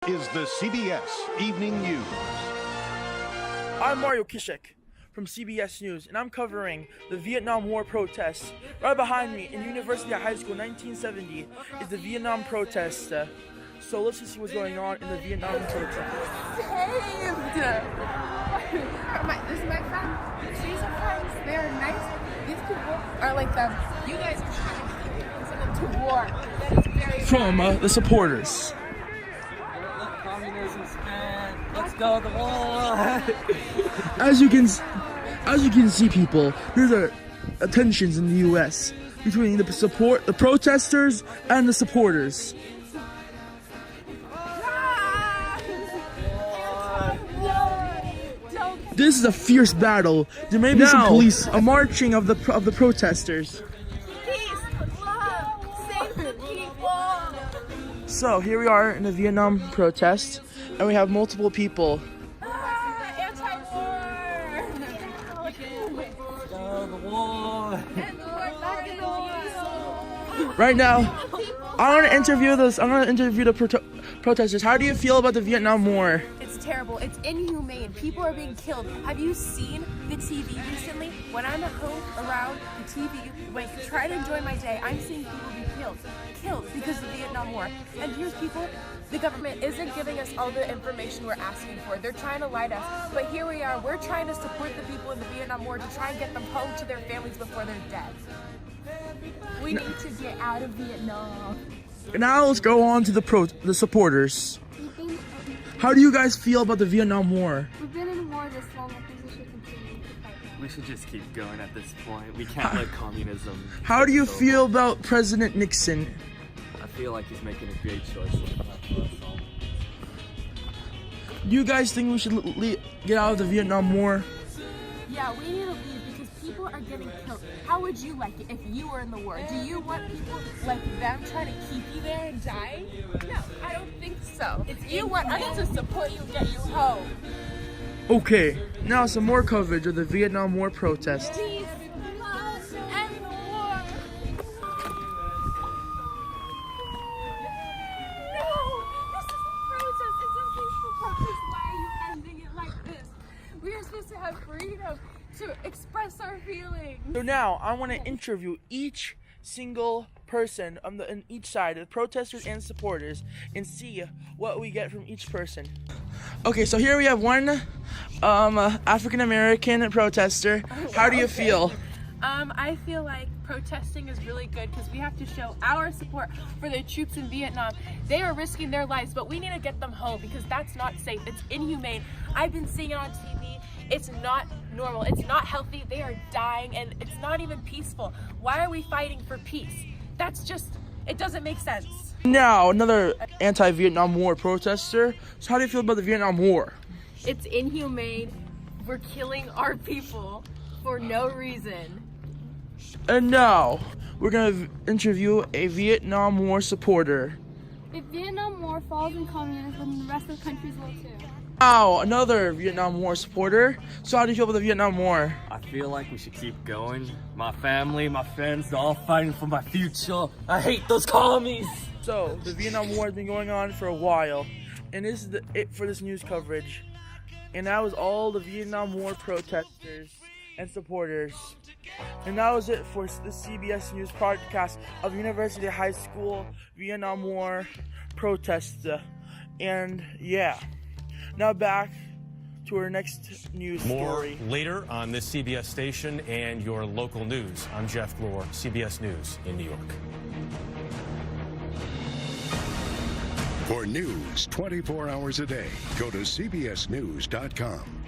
is the CBS Evening News. I'm Mario Kishek from CBS News, and I'm covering the Vietnam War protests. Right behind me in University High School 1970 is the Vietnam protest. So let's just see what's going on in the Vietnam protest. Saved! This is my friend. She's a friend. They're nice. These people are like them. You guys are trying to send them to war. That is very From the supporters. Let communism stand. Let's go to the wall. As you can see, people, there's tensions in the U.S. between the protesters and the supporters. This is a fierce battle. There may be some police marching of the protesters. peace, love, save the people. So here we are in the Vietnam protest, and we have multiple people. Anti-war. Go to the wall. And the war back in the war. Right now, I'm gonna interview the protesters. How do you feel about the Vietnam War? It's terrible. It's inhumane. People are being killed. Have you seen the TV recently? When I'm at home around the TV, like try to enjoy my day, I'm seeing people be killed because of the Vietnam War. And here's people, the government isn't giving us all the information we're asking for. They're trying to lie to us. But here we are. We're trying to support the people in the Vietnam War to try and get them home to their families before they're dead. We need to get out of Vietnam. Now let's go on to the supporters. How do you guys feel about the Vietnam War? We've been in war this long, I think we should continue to fight back. We should just keep going at this point. We can't let communism. How do you take over. feel about President Nixon? I feel like he's making a great choice. Looking out for us all. Do you guys think we should get out of the Vietnam War? Yeah, we need to leave because people are getting killed. How would you like it if you were in the war? Do you want people like them trying to keep you there and dying? No, I don't think so. You want us to support you and get you home. Okay, now some more coverage of the Vietnam War protest. Peace, love, and the war. No, this is a protest. It's a peaceful protest. Why are you ending it like this? We are supposed to have freedom to express our feelings. So now I want to interview each single person on each side, the protesters and supporters, and see what we get from each person. Okay, so here we have one African American protester. How do you feel? I feel like protesting is really good because we have to show our support for the troops in Vietnam. They are risking their lives, but we need to get them home because that's not safe. It's inhumane. I've been seeing it on TV. It's not normal. It's not healthy. They are dying and it's not even peaceful. Why are we fighting for peace? That's just, it doesn't make sense. Now, another anti-Vietnam War protester. So how do you feel about the Vietnam War? It's inhumane. We're killing our people for no reason. And now, we're going to interview a Vietnam War supporter. If Vietnam War falls in communism, the rest of the countries will too. Now, another Vietnam War supporter. So how do you feel about the Vietnam War? I feel like we should keep going. My family, my friends, they're all fighting for my future. I hate those commies. So, the Vietnam War has been going on for a while, and this is it for this news coverage. And that was all the Vietnam War protesters and supporters. And that was it for the CBS News podcast of University High School Vietnam War protests. And yeah, now back to our next news story. More later on this CBS station and your local news. I'm Jeff Glor, CBS News in New York. For news 24 hours a day, go to cbsnews.com.